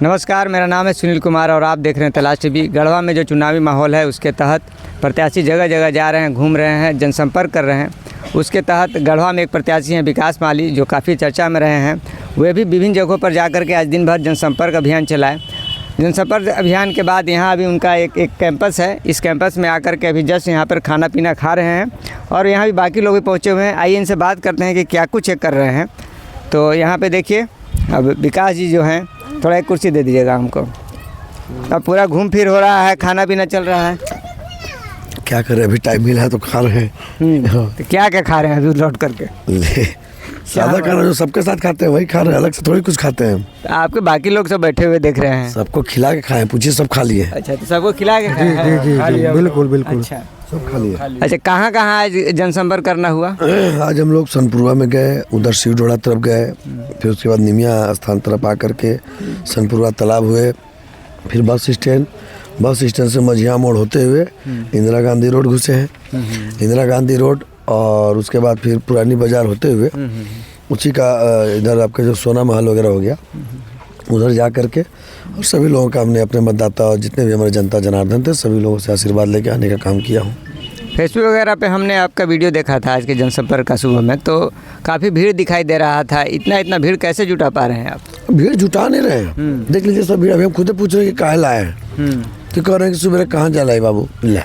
नमस्कार, मेरा नाम है सुनील कुमार और आप देख रहे हैं तलाश टीवी। गढ़वा में जो चुनावी माहौल है उसके तहत प्रत्याशी जगह जगह जा रहे हैं, घूम रहे हैं, जनसंपर्क कर रहे हैं। उसके तहत गढ़वा में एक प्रत्याशी हैं विकास माली, जो काफ़ी चर्चा में रहे हैं। वे भी विभिन्न जगहों पर जा कर के आज दिन भर जनसंपर्क अभियान चलाए। जनसंपर्क अभियान के बाद यहाँ अभी उनका एक कैंपस है। इस कैंपस में आकर के अभी जस्ट यहाँ पर खाना पीना खा रहे हैं और यहाँ भी बाकी लोग भी पहुँचे हुए हैं। आइए इनसे बात करते हैं कि क्या कुछ कर रहे हैं। तो यहाँ पे देखिए, अब विकास जी जो हैं, थोड़ा एक कुर्सी दे दीजिएगा हमको। अब पूरा घूम फिर हो रहा है, खाना पीना चल रहा है। क्या करें, अभी टाइम मिला है तो खा रहे हैं। तो क्या क्या खा रहे हैं अभी लौट करके? सादा खाना जो सबके साथ खाते हैं वही खा रहे हैं, अलग से थोड़ी कुछ खाते हैं। तो आपके बाकी लोग सब बैठे हुए देख रहे हैं। सबको खिला के खाए, पूछिए सब खा लिए। अच्छा, तो सबको खिला के खाए हैं? जी, बिल्कुल बिल्कुल। अच्छा, सब खा लिए। अच्छा, कहाँ कहाँ आज जनसंपर्क करना हुआ? आज हम लोग सनपुरवा में गए, उधर शिवडोड़ा तरफ गए, फिर उसके बाद निमिया स्थान तरफ आकर के सनपुरवा तालाब हुए, फिर बस स्टैंड से मझिया मोड़ होते हुए इंदिरा गांधी रोड घुसे हैं। इंदिरा गांधी रोड और उसके बाद फिर पुरानी बाजार होते हुए उसी का इधर आपका जो सोना महल वगैरह हो गया, उधर जा करके और सभी लोगों का हमने अपने मतदाता और जितने भी हमारे जनता जनार्दन थे सभी लोगों से आशीर्वाद लेके आने का काम किया हूँ। फेसबुक वगैरह पे हमने आपका वीडियो देखा था आज के जनसंपर्क का सुबह में, तो काफ़ी भीड़ दिखाई दे रहा था। इतना भीड़ कैसे जुटा पा रहे हैं आप? भीड़ जुटा नहीं रहे हैं, देख लीजिए सब भीड़। अभी हम खुद पूछ रहे हैं कि काहे लाए हैं, तो कह रहे हैं कि सुबह कहाँ जा लाए बाबू। ले,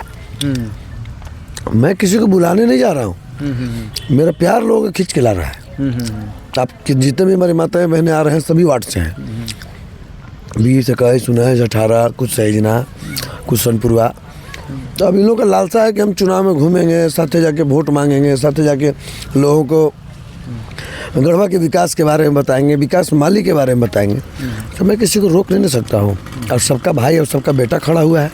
मैं किसी को बुलाने नहीं जा रहा हूँ, मेरा प्यार लोगों को खींच के ला रहा है। आप जितने भी हमारी माताएं बहनें आ रहे हैं सभी वार्ड से हैं, 20, 21, 19, 18, कुछ सैजना, कुछ सनपुरवा। तो अब इन लोगों का लालसा है कि हम चुनाव में घूमेंगे, साथ जाके वोट मांगेंगे, साथ जाके लोगों को गढ़वा के विकास के बारे में बताएंगे, विकास माली के बारे में बताएंगे। तो मैं किसी को रोक नहीं सकता हूँ, और सबका भाई और सबका बेटा खड़ा हुआ है।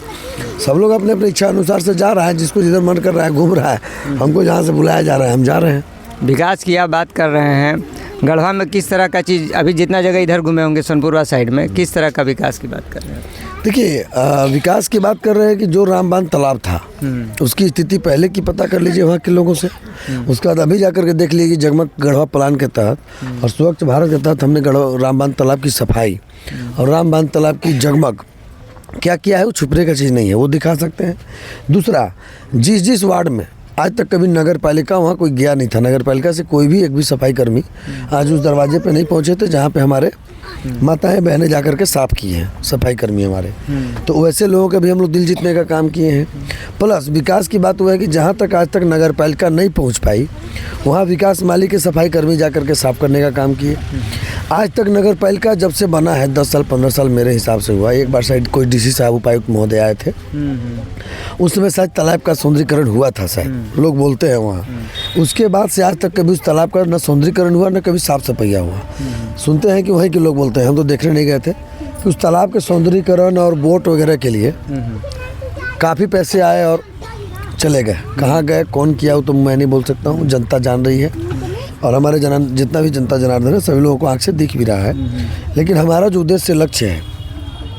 सब लोग अपने अपने इच्छा अनुसार से जा रहा है, जिसको जिधर मन कर रहा है घूम रहा है। हमको जहाँ से बुलाया जा रहा है हम जा रहे हैं। विकास की आप बात कर रहे हैं, गढ़वा में किस तरह का चीज़, अभी जितना जगह इधर घूमे होंगे सनपुरवा साइड में, किस तरह का विकास की बात कर रहे हैं? देखिए, विकास की बात कर रहे हैं कि जो रामबान तालाब था उसकी स्थिति पहले की पता कर लीजिए वहाँ के लोगों से। उसके बाद अभी जाकर के देख लीजिए जगमग गढ़वा प्लान के तहत और स्वच्छ भारत के तहत हमने रामबान तालाब की सफाई और रामबान तालाब की जगमग क्या किया है, वो छुपने का चीज़ नहीं है, वो दिखा सकते हैं। दूसरा, जिस वार्ड में आज तक कभी नगर पालिका वहाँ कोई गया नहीं था, नगर पालिका से कोई भी एक भी सफाई कर्मी आज उस दरवाजे पे नहीं पहुँचे थे जहाँ पे हमारे माताएं बहनें जाकर के साफ किए हैं सफाई कर्मी हमारे। तो वैसे लोगों के भी हम लोग दिल जीतने का काम किए हैं। प्लस विकास की बात हुआ है कि जहाँ तक आज तक नगर पालिका नहीं पहुँच पाई वहाँ विकास माली के सफाई कर्मी जाकर के साफ करने का काम किए। आज तक नगर पालिका जब से बना है 10 साल 15 साल मेरे हिसाब से हुआ। एक बार शायद कोई डीसी साहब उपायुक्त महोदय आए थे, उस समय शायद तालाब का सौंदर्यीकरण हुआ था, शायद लोग बोलते हैं वहाँ। उसके बाद से आज तक कभी उस तालाब का न सौंदर्यीकरण हुआ न कभी साफ सफाई हुआ। सुनते हैं कि वहीं के लोग बोलते हैं, हम तो देखने नहीं गए थे कि उस तालाब के सौंदर्यीकरण और बोट वगैरह के लिए काफ़ी पैसे आए और चले गए। कहाँ गए, कौन किया वो तो मैं नहीं बोल सकता हूँ, जनता जान रही है। और हमारे जितना भी जनता जनार्दन है सभी लोगों को आँख से दिख भी रहा है। लेकिन हमारा जो उद्देश्य लक्ष्य है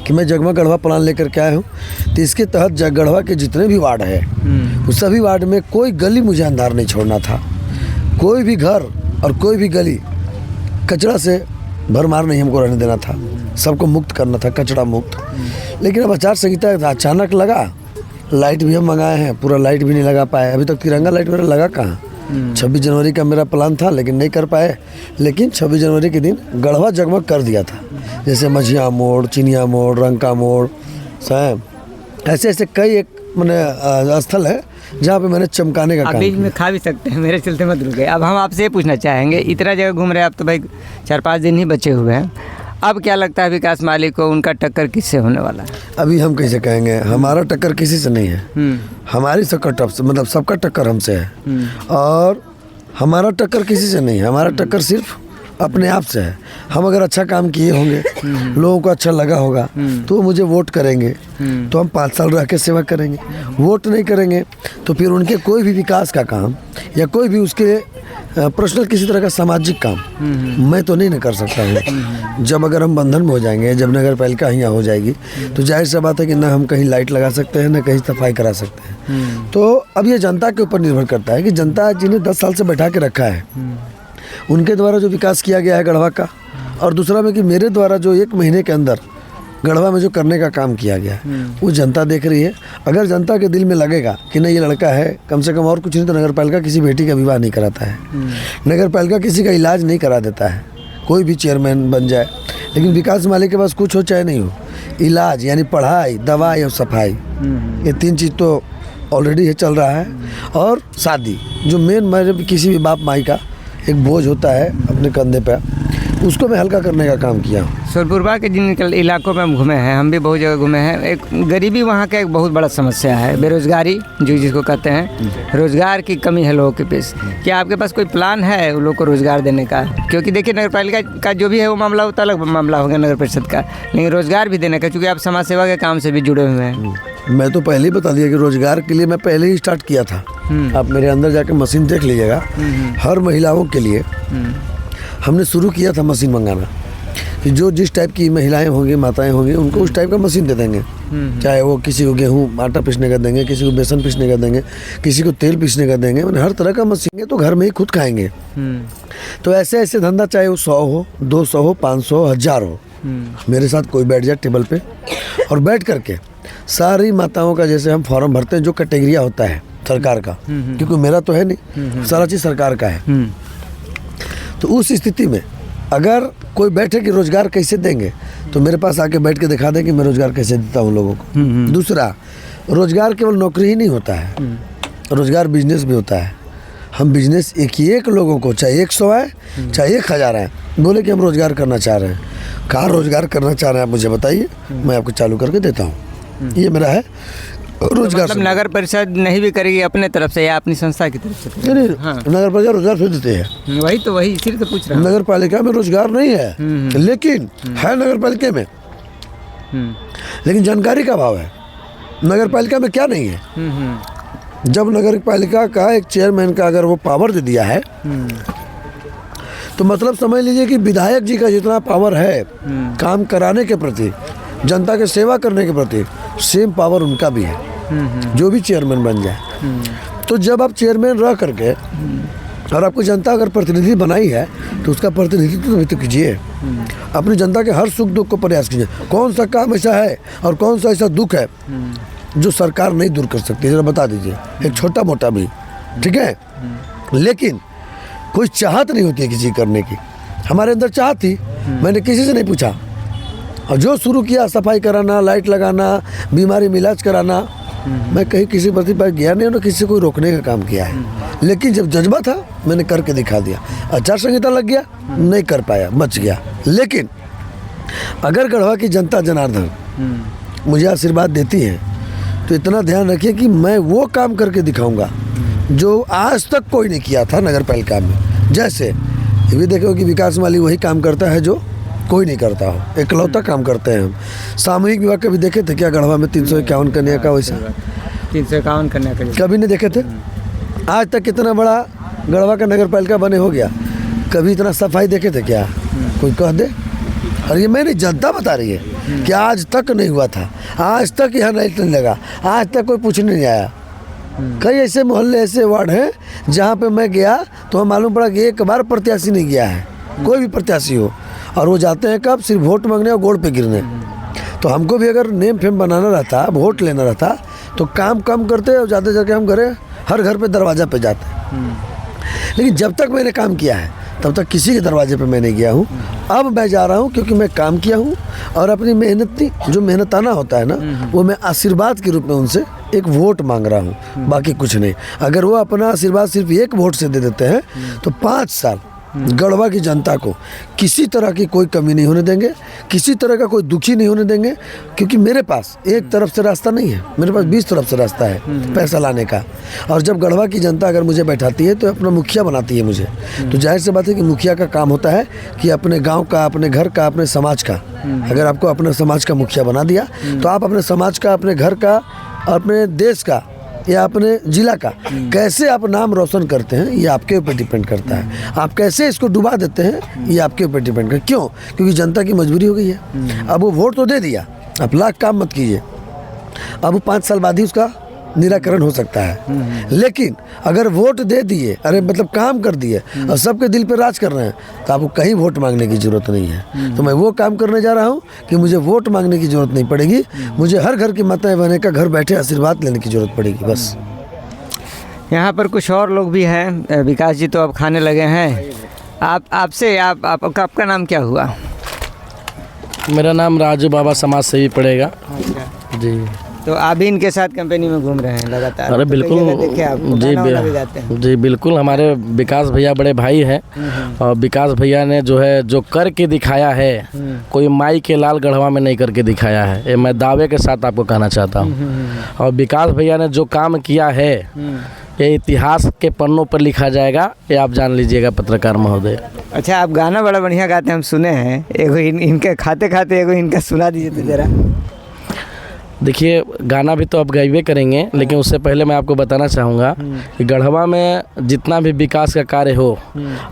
कि मैं जगमग गढ़वा प्लान लेकर के आया हूँ, तो इसके तहत गढ़वा के जितने भी वार्ड है उस सभी वार्ड में कोई गली मुझे अंधार नहीं छोड़ना था। कोई भी घर और कोई भी गली कचरा से भरमार नहीं हमको रहने देना था, सबको मुक्त करना था, कचरा मुक्त। लेकिन अब आचार संहिता अचानक लगा, लाइट भी हम मंगाए हैं, पूरा लाइट भी नहीं लगा पाए अभी तक। तिरंगा लाइट मेरा लगा कहाँ? 26 जनवरी का मेरा प्लान था लेकिन नहीं कर पाए। लेकिन 26 जनवरी के दिन गढ़वा जगमग कर दिया था, जैसे मझिया मोड़, चिनिया मोड़, रंका मोड़, ऐसे कई एक मैंने स्थल है जहाँ पे मैंने चमकाने का काम बीच में खा भी सकते हैं, मेरे चलते मत रुके। अब हम आपसे ये पूछना चाहेंगे, इतना जगह घूम रहे हैं आप, तो भाई 4-5 दिन ही बचे हुए हैं, अब क्या लगता है विकास माली को, उनका टक्कर किससे होने वाला है? अभी हम कैसे कहेंगे, हमारा टक्कर किसी से नहीं है। हमारी मतलब सबका टक्कर हमसे है और हमारा टक्कर किसी से नहीं है। हमारा टक्कर सिर्फ अपने आप से है। हम अगर अच्छा काम किए होंगे, लोगों को अच्छा लगा होगा तो वो मुझे वोट करेंगे, तो हम 5 साल रह के सेवा करेंगे। वोट नहीं करेंगे तो फिर उनके कोई भी विकास का काम या कोई भी उसके पर्सनल किसी तरह का सामाजिक काम मैं तो नहीं न कर सकता हूँ। जब अगर हम बंधन में हो जाएंगे, जब नगर पालिका यहाँ हो जाएगी, तो जाहिर सी बात है कि ना हम कहीं लाइट लगा सकते हैं, ना कहीं सफाई करा सकते हैं। तो अब ये जनता के ऊपर निर्भर करता है कि जनता जिन्हें 10 साल से बैठा के रखा है उनके द्वारा जो विकास किया गया है गढ़वा का, और दूसरा में कि मेरे द्वारा जो 1 महीने के अंदर गढ़वा में जो करने का काम किया गया वो जनता देख रही है। अगर जनता के दिल में लगेगा कि नहीं ये लड़का है, कम से कम और कुछ नहीं तो नगर पालिका किसी बेटी का विवाह नहीं कराता है, नगर पालिका किसी का इलाज नहीं करा देता है, कोई भी चेयरमैन बन जाए। लेकिन विकास माली के पास कुछ हो चाहे नहीं हो, इलाज यानी पढ़ाई, दवाई और सफाई, ये 3 चीज़ तो ऑलरेडी है, चल रहा है। और शादी जो मेन मेरे किसी भी बाप माई का एक बोझ होता है अपने कंधे पे, उसको मैं हल्का करने का काम किया हूँ। सोनपुरबा के जिन इलाकों में हम घूमे हैं, हम भी बहुत जगह घूमे हैं, एक गरीबी वहाँ का एक बहुत बड़ा समस्या है, बेरोजगारी जो जिसको कहते हैं, रोजगार की कमी है लोगों के पास। क्या आपके पास कोई प्लान है उन लोगों को रोजगार देने का? क्योंकि देखिए नगर पालिका का जो भी है वो मामला होता अलग मामला हो गया नगर परिषद का, लेकिन रोजगार भी देने का, क्योंकि आप समाज सेवा के काम से भी जुड़े हुए हैं। मैं तो पहले ही बता दिया कि रोजगार के लिए मैं पहले ही स्टार्ट किया था। आप मेरे अंदर जाकर मशीन देख लीजिएगा, हर महिलाओं के लिए हमने शुरू किया था मशीन मंगाना, कि जो जिस टाइप की महिलाएं होंगी, माताएं होंगी, उनको उस टाइप का मशीन दे देंगे। चाहे वो किसी को गेहूँ आटा पीसने का देंगे, किसी को बेसन पीसने का देंगे, किसी को तेल पीसने का देंगे, मैंने हर तरह का मशीन है, तो घर में ही खुद खाएंगे। तो ऐसे ऐसे धंधा, चाहे वो 100 हो, 200 हो, 500 हो, 1000 हो, मेरे साथ कोई बैठ जाए टेबल पे और बैठ करके सारी माताओं का, जैसे हम फॉर्म भरते हैं जो कैटेगरिया होता है सरकार का, क्योंकि मेरा तो है नहीं, सारा चीज़ सरकार का है। तो उस स्थिति में अगर कोई बैठे कि रोजगार कैसे देंगे, तो मेरे पास आके बैठ के दिखा दें कि मैं रोजगार कैसे देता हूँ लोगों को। दूसरा, रोजगार केवल नौकरी ही नहीं होता है, रोजगार बिजनेस भी होता है। हम बिजनेस एक लोगों को, चाहे 100 है चाहे 1000 है, बोले कि हम रोजगार करना चाह रहे हैं, कहाँ रोजगार करना चाह रहे हैं आप मुझे बताइए, मैं आपको चालू करके देता हूँ। ये मेरा है रोजगार। मतलब नगर परिषद नहीं भी करेगी अपने तरफ से या अपनी संस्था की तरफ से? नहीं, नगर पालिका रोजगार फिर देते हैं। वही इसीलिए तो पूछ रहा हूँ। नगर पालिका में रोजगार नहीं है, लेकिन है नगर पालिका में, लेकिन जानकारी का अभाव है। नगर पालिका में क्या नहीं है, जब नगर पालिका का एक चेयरमैन का अगर वो पावर दे दिया है, तो मतलब समझ लीजिए कि विधायक जी का जितना पावर है काम कराने के प्रति, जनता के सेवा करने के प्रति, सेम पावर उनका भी है, जो भी चेयरमैन बन जाए। तो जब आप चेयरमैन रह करके और आपको जनता अगर प्रतिनिधि बनाई है, तो उसका प्रतिनिधित्व तो कीजिए, अपनी जनता के हर सुख दुख को प्रयास कीजिए। कौन सा काम ऐसा है और कौन सा ऐसा दुख है जो सरकार नहीं दूर कर सकती, जरा बता दीजिए, एक छोटा मोटा भी, ठीक है। लेकिन कोई चाहत नहीं होती है किसी करने की। हमारे अंदर चाहत थी, मैंने किसी से नहीं पूछा, और जो शुरू किया सफाई कराना, लाइट लगाना, बीमारी में इलाज कराना, मैं कहीं किसी प्रति पर गया नहीं, उन्होंने किसी को रोकने का काम किया है। लेकिन जब जज्बा था मैंने करके दिखा दिया। आचार संहिता लग गया, नहीं कर पाया, बच गया। लेकिन अगर गढ़वा की जनता जनार्दन मुझे आशीर्वाद देती है, तो इतना ध्यान रखिए कि मैं वो काम करके दिखाऊंगा जो आज तक कोई नहीं किया था नगर पालिका में। जैसे ये भी देखो कि विकास माली वही काम करता है जो कोई नहीं करता हो, इकलौता काम करते हैं हम। सामूहिक विवाह कभी देखे थे क्या गढ़वा में? 351 कन्या का वैसा 351 कन्या का कभी नहीं देखे थे। आज तक कितना बड़ा गढ़वा का नगर पालिका बने हो गया, कभी इतना सफाई देखे थे क्या? कोई कह दे। और ये मैंने जनता बता रही है कि आज तक नहीं हुआ था, आज तक यहाँ लाइट नहीं लगा, आज तक कोई पूछने नहीं आया। कई ऐसे मोहल्ले, ऐसे वार्ड हैं जहाँ पे मैं गया तो हमें मालूम पड़ा कि एक बार प्रत्याशी नहीं गया है, कोई भी प्रत्याशी हो, और वो जाते हैं कब? सिर्फ वोट मांगने और गोड़ पे गिरने। तो हमको भी अगर नेम फेम बनाना रहता, वोट लेना रहता, तो काम कम करते और जाते जाके हम घरे हर घर पे दरवाज़ा पे जाते। लेकिन जब तक मैंने काम किया है तब तक किसी के दरवाजे पे मैं नहीं गया हूँ। अब मैं जा रहा हूँ क्योंकि मैं काम किया हूँ, और अपनी मेहनती जो मेहनताना होता है ना, वो मैं आशीर्वाद के रूप में उनसे एक वोट मांग रहा हूँ, बाकी कुछ नहीं। अगर वो अपना आशीर्वाद सिर्फ एक वोट से दे देते हैं तो 5 साल गढ़वा की जनता को किसी तरह की कोई कमी नहीं होने देंगे, किसी तरह का कोई दुखी नहीं होने देंगे। क्योंकि मेरे पास एक तरफ से रास्ता नहीं है, मेरे पास 20 तरफ से रास्ता है पैसा लाने का। और जब गढ़वा की जनता अगर मुझे बैठाती है तो अपना मुखिया बनाती है मुझे, तो जाहिर सी बात है कि मुखिया का काम होता है कि अपने गाँव का, अपने घर का, अपने समाज का, अगर आपको अपने समाज का मुखिया बना दिया तो आप अपने समाज का, अपने घर का, अपने देश का या अपने जिला का कैसे आप नाम रोशन करते हैं, ये आपके ऊपर डिपेंड करता है। आप कैसे इसको डुबा देते हैं, ये आपके ऊपर डिपेंड करता है। क्यों? क्योंकि जनता की मजबूरी हो गई है। अब वो वोट तो दे दिया, आप लाख काम मत कीजिए, अब 5 साल बाद ही उसका निराकरण हो सकता है। लेकिन अगर वोट दे दिए, अरे मतलब काम कर दिए और सबके दिल पे राज कर रहे हैं, तो आपको कहीं वोट मांगने की जरूरत नहीं है। तो मैं वो काम करने जा रहा हूँ कि मुझे वोट मांगने की जरूरत नहीं पड़ेगी, मुझे हर घर की माताएं बहनें का घर बैठे आशीर्वाद लेने की जरूरत पड़ेगी बस। यहाँ पर कुछ और लोग भी हैं। विकास जी तो अब खाने लगे हैं। आपसे आपका नाम क्या हुआ? मेरा नाम राजू बाबा समाज सेवी पड़ेगा जी। तो आप भी इनके साथ कंपनी में घूम रहे हैं लगातार? अरे तो बिल्कुल कई जगह देखे आपको, गाना वाना भी गाते हैं। जी बिल्कुल, हमारे विकास भैया बड़े भाई हैं और विकास भैया ने जो है जो करके दिखाया है, कोई माई के लाल गढ़वा में नहीं करके दिखाया है, ये मैं दावे के साथ आपको कहना चाहता हूँ। और विकास भैया ने जो काम किया है ये इतिहास के पन्नों पर लिखा जाएगा, ये आप जान लीजिएगा पत्रकार महोदय। अच्छा, आप गाना बड़ा बढ़िया गाते हैं, हम सुने हैं। एगो इनके खाते खाते एगो इनका सुना दीजिए तो जरा। देखिए, गाना भी तो आप गाइबे करेंगे, लेकिन उससे पहले मैं आपको बताना चाहूँगा कि गढ़वा में जितना भी विकास का कार्य हो,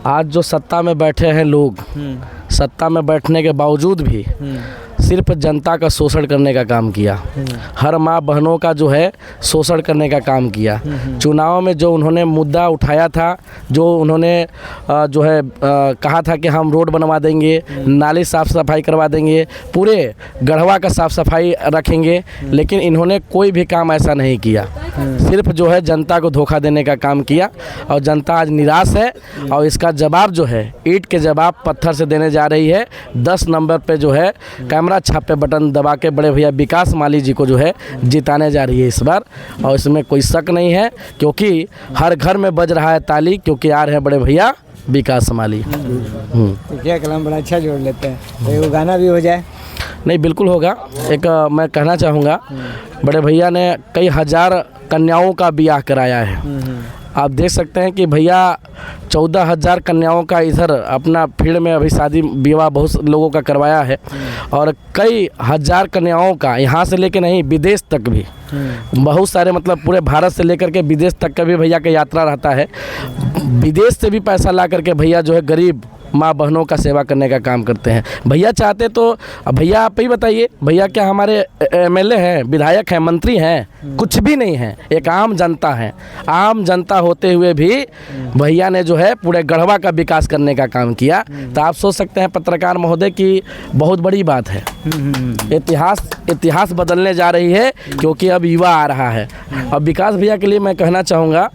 आज जो सत्ता में बैठे हैं लोग, सत्ता में बैठने के बावजूद भी सिर्फ जनता का शोषण करने का काम किया, हर माँ बहनों का जो है शोषण करने का काम किया। चुनाव में जो उन्होंने मुद्दा उठाया था, जो उन्होंने जो है कहा था कि हम रोड बनवा देंगे, नाली साफ़ सफाई करवा देंगे, पूरे गढ़वा का साफ़ सफाई रखेंगे, लेकिन इन्होंने कोई भी काम ऐसा नहीं किया। सिर्फ जो है जनता को धोखा देने का काम किया और जनता आज निराश है और इसका जवाब जो है ईंट के जवाब पत्थर से देने जा रही है। 10 नंबर पे जो है कैमरा छापे बटन दबा के बड़े भैया विकास माली जी को जो है जिताने जा रही है इस बार, और इसमें कोई शक नहीं है, क्योंकि हर घर में बज रहा है ताली, क्योंकि आ रहे हैं बड़े भैया विकास माली। क्या कलाम बड़ा अच्छा जोड़ लेते हैं, तो वो गाना भी हो जाए। नहीं, बिल्कुल होगा। एक मैं कहना चाहूँगा, बड़े भैया ने कई हजार कन्याओं का ब्याह कराया है। आप देख सकते हैं कि भैया 14,000 कन्याओं का इधर अपना फील्ड में अभी शादी विवाह बहुत लोगों का करवाया है, और कई हजार कन्याओं का यहाँ से लेके नहीं विदेश तक भी, बहुत सारे मतलब पूरे भारत से लेकर के विदेश तक का भी भैया का यात्रा रहता है। विदेश से भी पैसा ला करके भैया जो है गरीब माँ बहनों का सेवा करने का काम करते हैं। भैया चाहते तो, भैया आप ही बताइए, भैया क्या हमारे एमएलए हैं, विधायक हैं, मंत्री हैं? कुछ भी नहीं है, एक आम जनता है। आम जनता होते हुए भी भैया ने जो है पूरे गढ़वा का विकास करने का काम किया। तो आप सोच सकते हैं पत्रकार महोदय की बहुत बड़ी बात है। इतिहास बदलने जा रही है, क्योंकि अब युवा आ रहा है। अब विकास भैया के लिए मैं कहना चाहूँगा,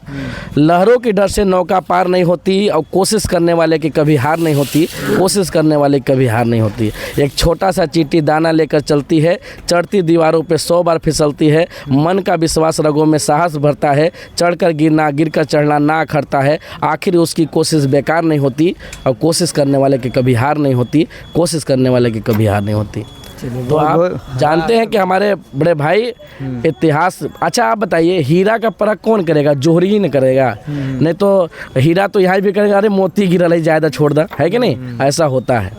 लहरों की डर से नौका पार नहीं होती और कोशिश करने वाले की कभी हार नहीं होती, कोशिश करने वाले की कभी हार नहीं होती। एक छोटा सा चींटी दाना लेकर चलती है, चढ़ती दीवारों पे 100 बार फिसलती है, मन का विश्वास रगों में साहस भरता है, चढ़कर गिरना गिरकर चढ़ना ना अखरता है, आखिर उसकी कोशिश बेकार नहीं होती और कोशिश करने वाले की कभी हार नहीं होती, कोशिश करने वाले की कभी हार नहीं होती। तो आप जानते हैं कि हमारे बड़े भाई इतिहास। अच्छा आप बताइए, हीरा का परख कौन करेगा? जोहरी ही नहीं करेगा, नहीं तो हीरा तो यहाँ भी करेगा, अरे मोती गिरा ले ज़्यादा छोड़ दा, है कि नहीं? ऐसा होता है।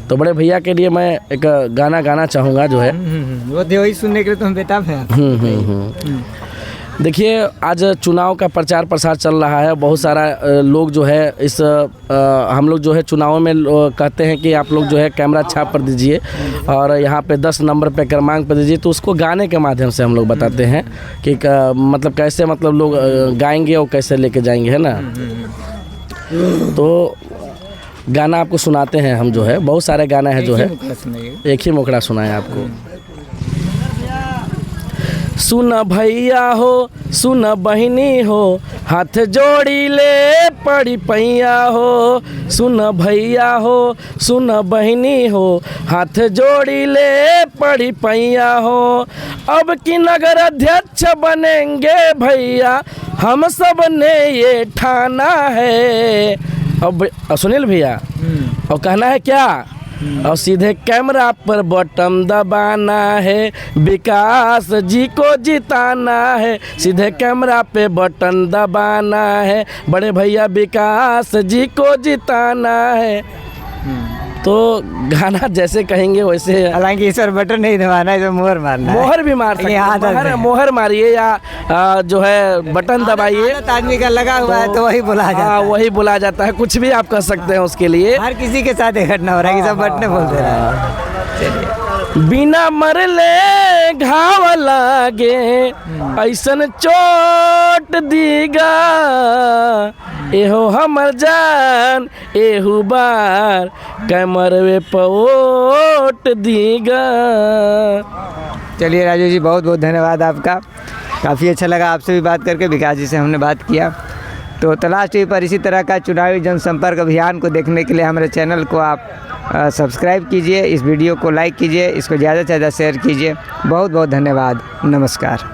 तो बड़े भैया के लिए मैं एक गाना गाना चाहूँगा जो है, वो वही सुनने के लिए तो हम बेताब हैं। देखिए, आज चुनाव का प्रचार प्रसार चल रहा है। बहुत सारा लोग जो है इस हम लोग जो है चुनाव में कहते हैं कि आप लोग जो है कैमरा छाप पर दीजिए और यहाँ पे 10 नंबर पे क्रमांक पर दीजिए, तो उसको गाने के माध्यम से हम लोग बताते हैं कि मतलब कैसे मतलब लोग गाएंगे और कैसे लेके जाएंगे, है ना। तो गाना आपको सुनाते हैं हम, जो है बहुत सारे गाना है जो है, एक ही मुखड़ा सुनाए आपको। सुन भैया हो, सुन बहिनी हो, हाथ जोड़ी ले पड़ी पैया हो। सुन भैया हो, सुन बहिनी हो, हाथ जोड़ी ले पड़ी पैया हो। अब की नगर अध्यक्ष बनेंगे भैया, हम सब ने ये ठाना है। अब सुनील भैया, और कहना है क्या? और सीधे कैमरा पर बटन दबाना है, विकास जी को जिताना है। सीधे कैमरा पे बटन दबाना है, बड़े भैया विकास जी को जिताना है। तो गाना जैसे कहेंगे वैसे, हालांकि इस पर बटन नहीं दबाना है, तो मोहर मारना है। मोहर भी मार सकते हैं, मोहर मारिए या जो है बटन दबाइए। आदमी का लगा हुआ है तो वही बुला जाता है, वही बुला जाता है, कुछ भी आप कर सकते हैं उसके लिए। हर किसी के साथ ये घटना हो रहा है कि सब बटन बोलते रहे। बिना मरले में घाव लागे ऐसन चोट दीगा एहो हमर जान एहू बार कैमरवे पोट दीगा। चलिए राजू जी, बहुत बहुत धन्यवाद आपका। काफ़ी अच्छा लगा आपसे भी बात करके, विकास जी से हमने बात किया। तो तलाश टीवी पर इसी तरह का चुनावी जनसंपर्क अभियान को देखने के लिए हमारे चैनल को आप सब्सक्राइब कीजिए, इस वीडियो को लाइक कीजिए, इसको ज़्यादा से ज़्यादा शेयर कीजिए। बहुत बहुत धन्यवाद। नमस्कार।